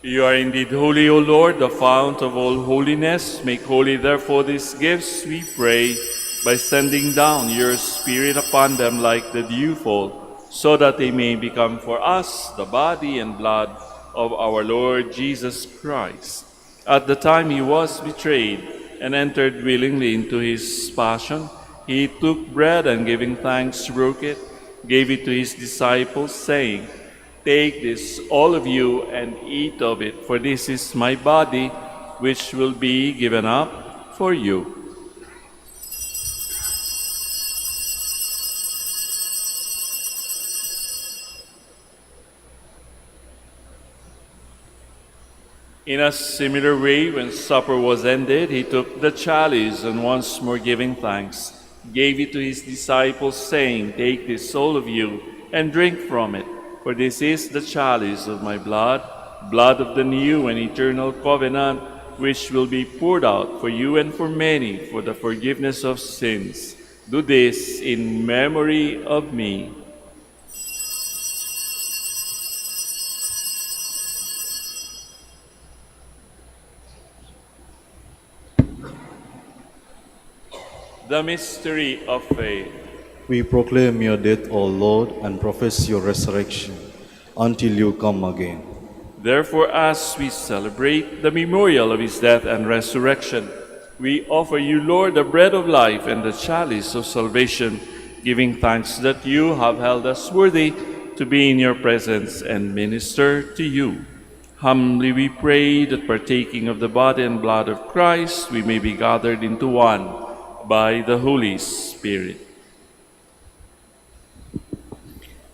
You are indeed holy, O Lord, the fount of all holiness. Make holy, therefore, these gifts, we pray, by sending down your Spirit upon them like the dewfall, so that they may become for us the body and blood of our Lord Jesus Christ. At the time he was betrayed and entered willingly into his passion, he took bread and giving thanks broke it, gave it to his disciples, saying, "Take this, all of you, and eat of it, for this is my body, which will be given up for you." In a similar way, when supper was ended, he took the chalice, and once more giving thanks, gave it to his disciples, saying, "Take this, all of you, and drink from it, for this is the chalice of my blood, blood of the new and eternal covenant, which will be poured out for you and for many for the forgiveness of sins. Do this in memory of me." The mystery of faith. We proclaim your death, O Lord, and profess your resurrection until you come again. Therefore, as we celebrate the memorial of his death and resurrection, we offer you, Lord, the bread of life and the chalice of salvation, giving thanks that you have held us worthy to be in your presence and minister to you. Humbly we pray that partaking of the body and blood of Christ, we may be gathered into one by the Holy Spirit.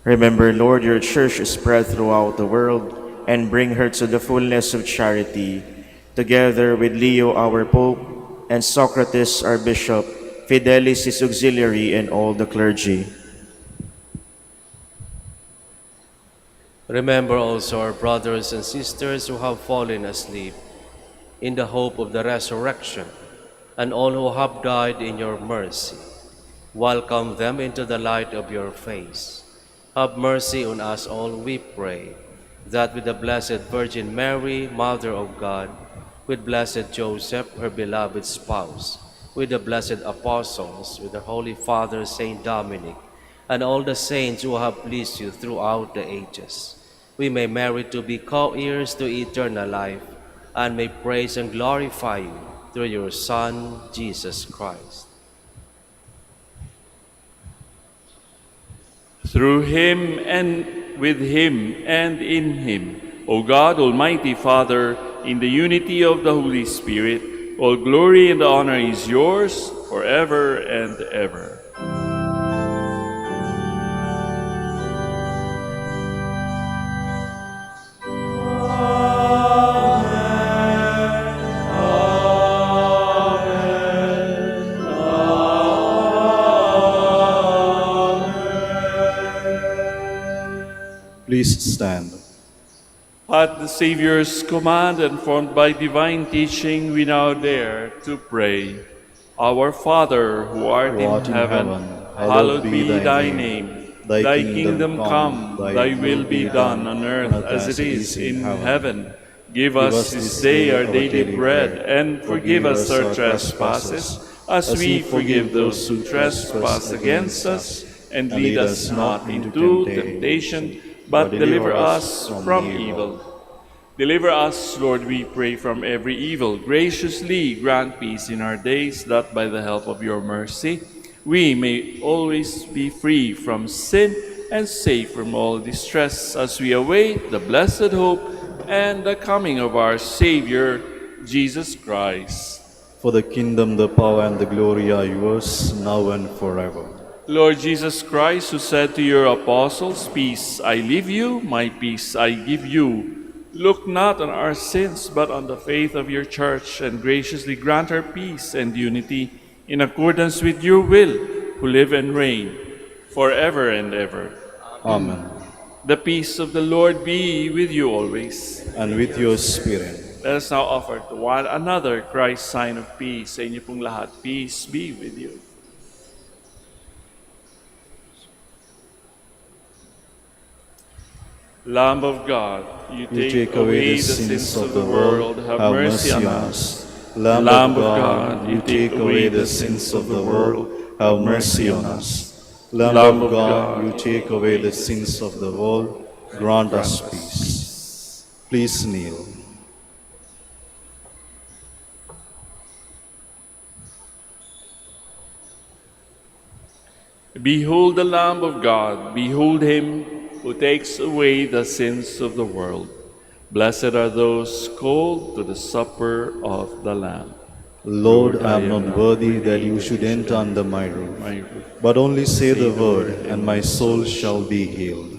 Remember, Lord, your church is spread throughout the world, and bring her to the fullness of charity, together with Leo, our Pope, and Socrates, our Bishop, Fidelis, his auxiliary, and all the clergy. Remember also our brothers and sisters who have fallen asleep in the hope of the resurrection, and all who have died in your mercy. Welcome them into the light of your face. Have mercy on us all, we pray, that with the Blessed Virgin Mary, Mother of God, with blessed Joseph, her beloved spouse, with the blessed apostles, with the Holy Father, Saint Dominic, and all the saints who have pleased you throughout the ages, we may merit to be co-heirs to eternal life, and may praise and glorify you through your Son, Jesus Christ. Through him and with him and in him, O God, Almighty Father, in the unity of the Holy Spirit, all glory and honor is yours forever and ever. Please stand. At the Savior's command and formed by divine teaching, we now dare to pray. Our Father, who art in heaven, hallowed be thy name. Thy kingdom come, thy will be done on earth as it is in heaven. Give us this day our daily bread, and forgive us our trespasses, as we forgive those who trespass against us. And lead us not into temptation, but deliver us from evil. Deliver us, Lord, we pray, from every evil. Graciously grant peace in our days, that by the help of your mercy we may always be free from sin and safe from all distress, as we await the blessed hope and the coming of our Savior, Jesus Christ. For the kingdom, the power, and the glory are yours, now and forever. Lord Jesus Christ, who said to your apostles, "Peace I leave you, my peace I give you," look not on our sins, but on the faith of your church, and graciously grant her peace and unity in accordance with your will, who live and reign forever and ever. Amen. The peace of the Lord be with you always. And with your spirit. Let us now offer to one another Christ's sign of peace. Sa inyo pong lahat, peace be with you. Lamb of God, you take away the sins of the world, have mercy on us. Lamb of God, you take away the sins of the world, have mercy on us. Lamb of God, you take away the sins of the world, grant us peace. Please kneel. Behold the Lamb of God, behold him who takes away the sins of the world. Blessed are those called to the supper of the Lamb. Lord, I am not worthy that you should enter under my roof, but only say the word, and my soul shall be healed.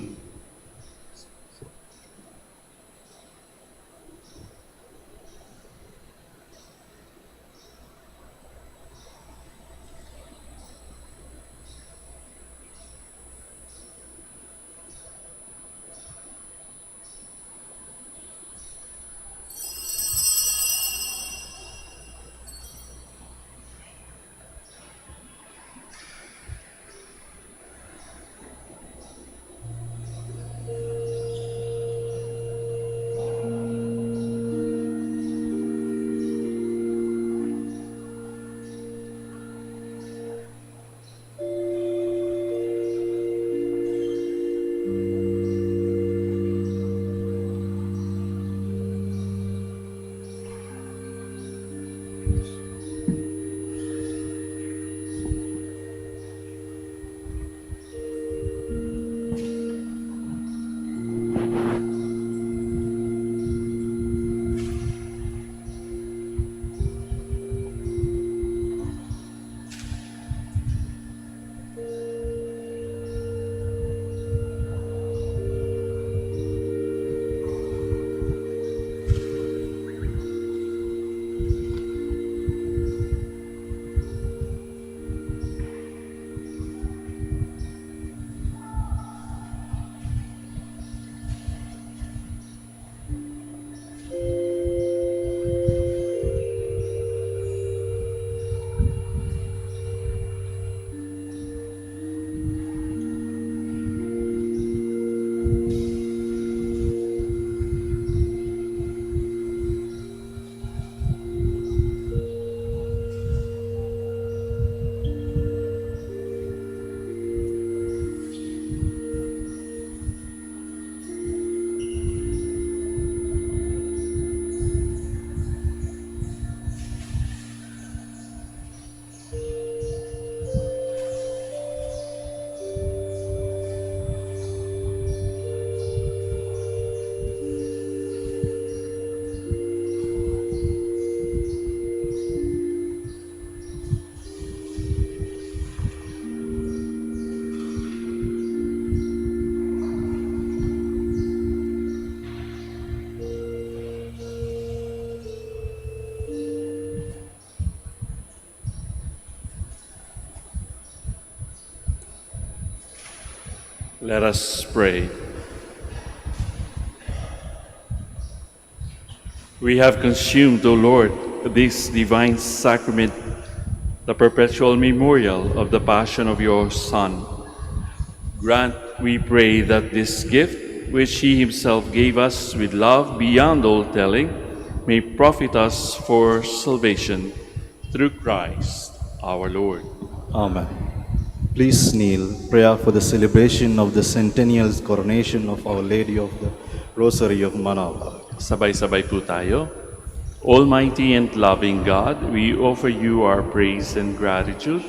Let us pray. We have consumed, O Lord, this divine sacrament, the perpetual memorial of the passion of your Son. Grant, we pray, that this gift, which he himself gave us with love beyond all telling, may profit us for salvation through Christ our Lord. Amen. Please kneel, prayer for the celebration of the centennial coronation of Our Lady of the Rosary of Manaoag. Sabay-sabay po tayo. Almighty and loving God, we offer you our praise and gratitude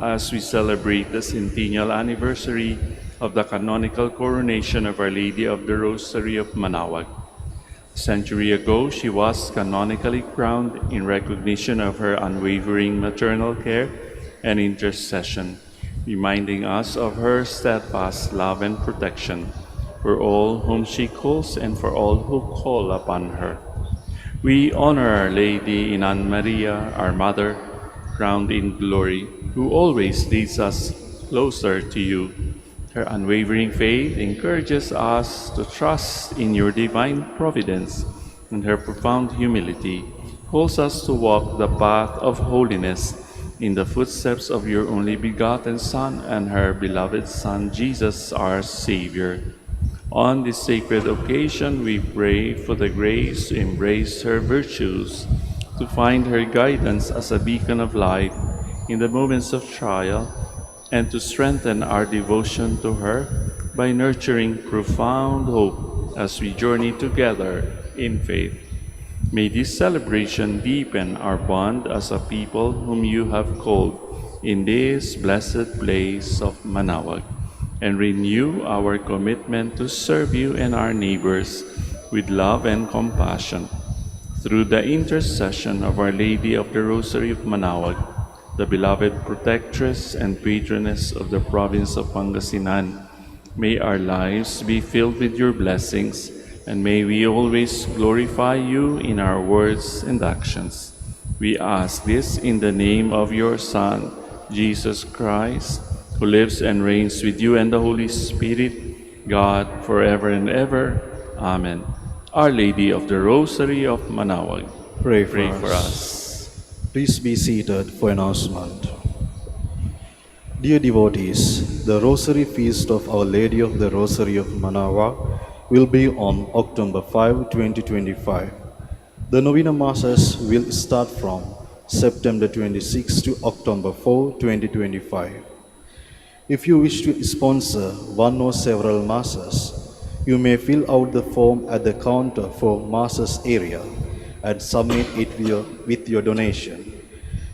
as we celebrate the centennial anniversary of the canonical coronation of Our Lady of the Rosary of Manaoag. A century ago, she was canonically crowned in recognition of her unwavering maternal care and intercession, reminding us of her steadfast love and protection for all whom she calls and for all who call upon her. We honor Our Lady in Anne Maria, our Mother, crowned in glory, who always leads us closer to you. Her unwavering faith encourages us to trust in your divine providence, and her profound humility calls us to walk the path of holiness in the footsteps of your only begotten Son and her beloved Son, Jesus, our Savior. On this sacred occasion, we pray for the grace to embrace her virtues, to find her guidance as a beacon of light in the moments of trial, and to strengthen our devotion to her by nurturing profound hope as we journey together in faith. May this celebration deepen our bond as a people whom you have called in this blessed place of Manaoag, and renew our commitment to serve you and our neighbors with love and compassion. Through the intercession of Our Lady of the Rosary of Manaoag, the beloved protectress and patroness of the province of Pangasinan, may our lives be filled with your blessings, and may we always glorify you in our words and actions. We ask this in the name of your Son, Jesus Christ, who lives and reigns with you and the Holy Spirit, God, forever and ever. Amen. Our Lady of the Rosary of Manaoag, Pray pray for for us. us. Please be seated for announcement. Dear devotees, the Rosary Feast of Our Lady of the Rosary of Manaoag will be on October 5, 2025. The Novena Masses will start from September 26 to October 4, 2025. If you wish to sponsor one or several Masses, you may fill out the form at the counter for Masses area and submit it with your donation,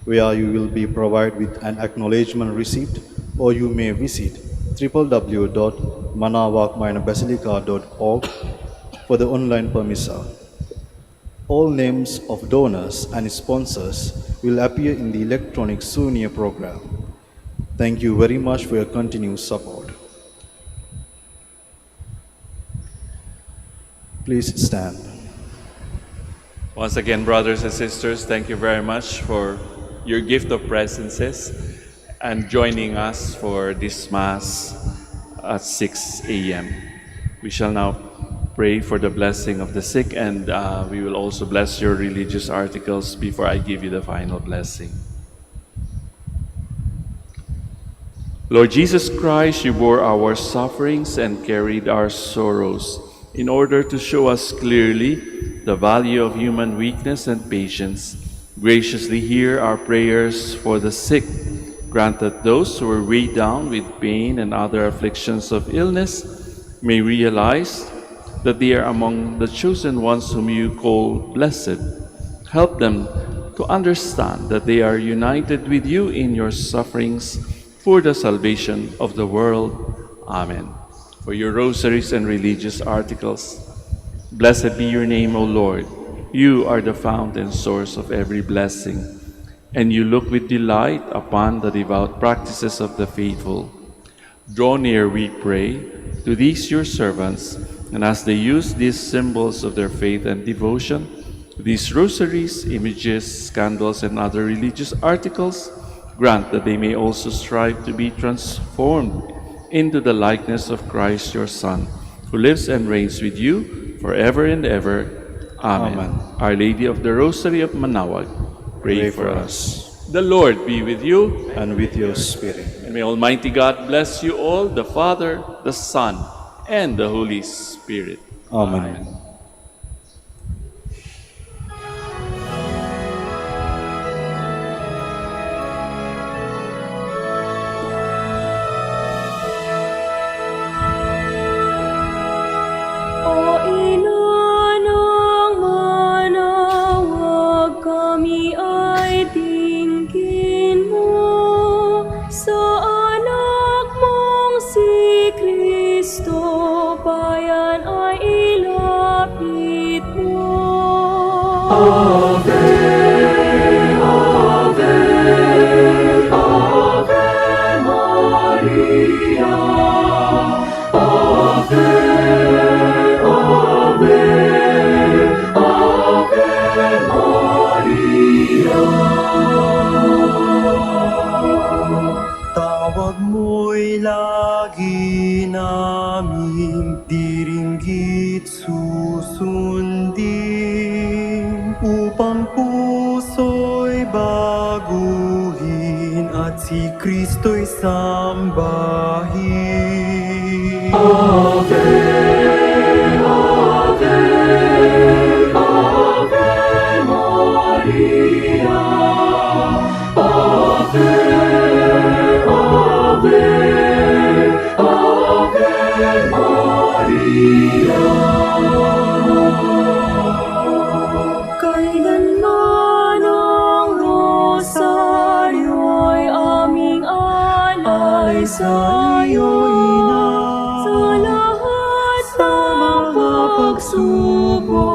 where you will be provided with an acknowledgement receipt, or you may visit www.manaoag-basilica.org for the online permissal. All names of donors and sponsors will appear in the electronic souvenir program. Thank you very much for your continued support. Please stand. Once again, brothers and sisters, thank you very much for your gift of presences and joining us for this Mass at 6 a.m. We shall now pray for the blessing of the sick, and we will also bless your religious articles before I give you the final blessing. Lord Jesus Christ, you bore our sufferings and carried our sorrows in order to show us clearly the value of human weakness and patience. Graciously hear our prayers for the sick. Grant that those who are weighed down with pain and other afflictions of illness may realize that they are among the chosen ones whom you call blessed. Help them to understand that they are united with you in your sufferings for the salvation of the world. Amen. For your rosaries and religious articles, blessed be your name, O Lord. You are the fount and source of every blessing, and you look with delight upon the devout practices of the faithful. Draw near, we pray, to these your servants, and as they use these symbols of their faith and devotion, these rosaries, images, candles, and other religious articles, grant that they may also strive to be transformed into the likeness of Christ your Son, who lives and reigns with you forever and ever. Amen. Amen. Our Lady of the Rosary of Manaoag, Pray for us. The Lord be with you. And with your spirit. And may Almighty God bless you all, the Father, the Son, and the Holy Spirit. Amen. O ina ng Manaoag, kami ay tingin mo sa anak mong si Kristo, bayan ay ilapit mo. Ave, Ave, Ave Maria. Ave, Ave, Ave Maria. Tawag mo'y lagi naming diringgit susundin, upang puso'y baguhin at si Kristo'y sambahin. Ave, Ave, Ave Maria. Ave, Ave, Ave Maria. Kailanman ang rosaryo'y aming alay sa'yo, Ina, sa lahat ng pagsubok.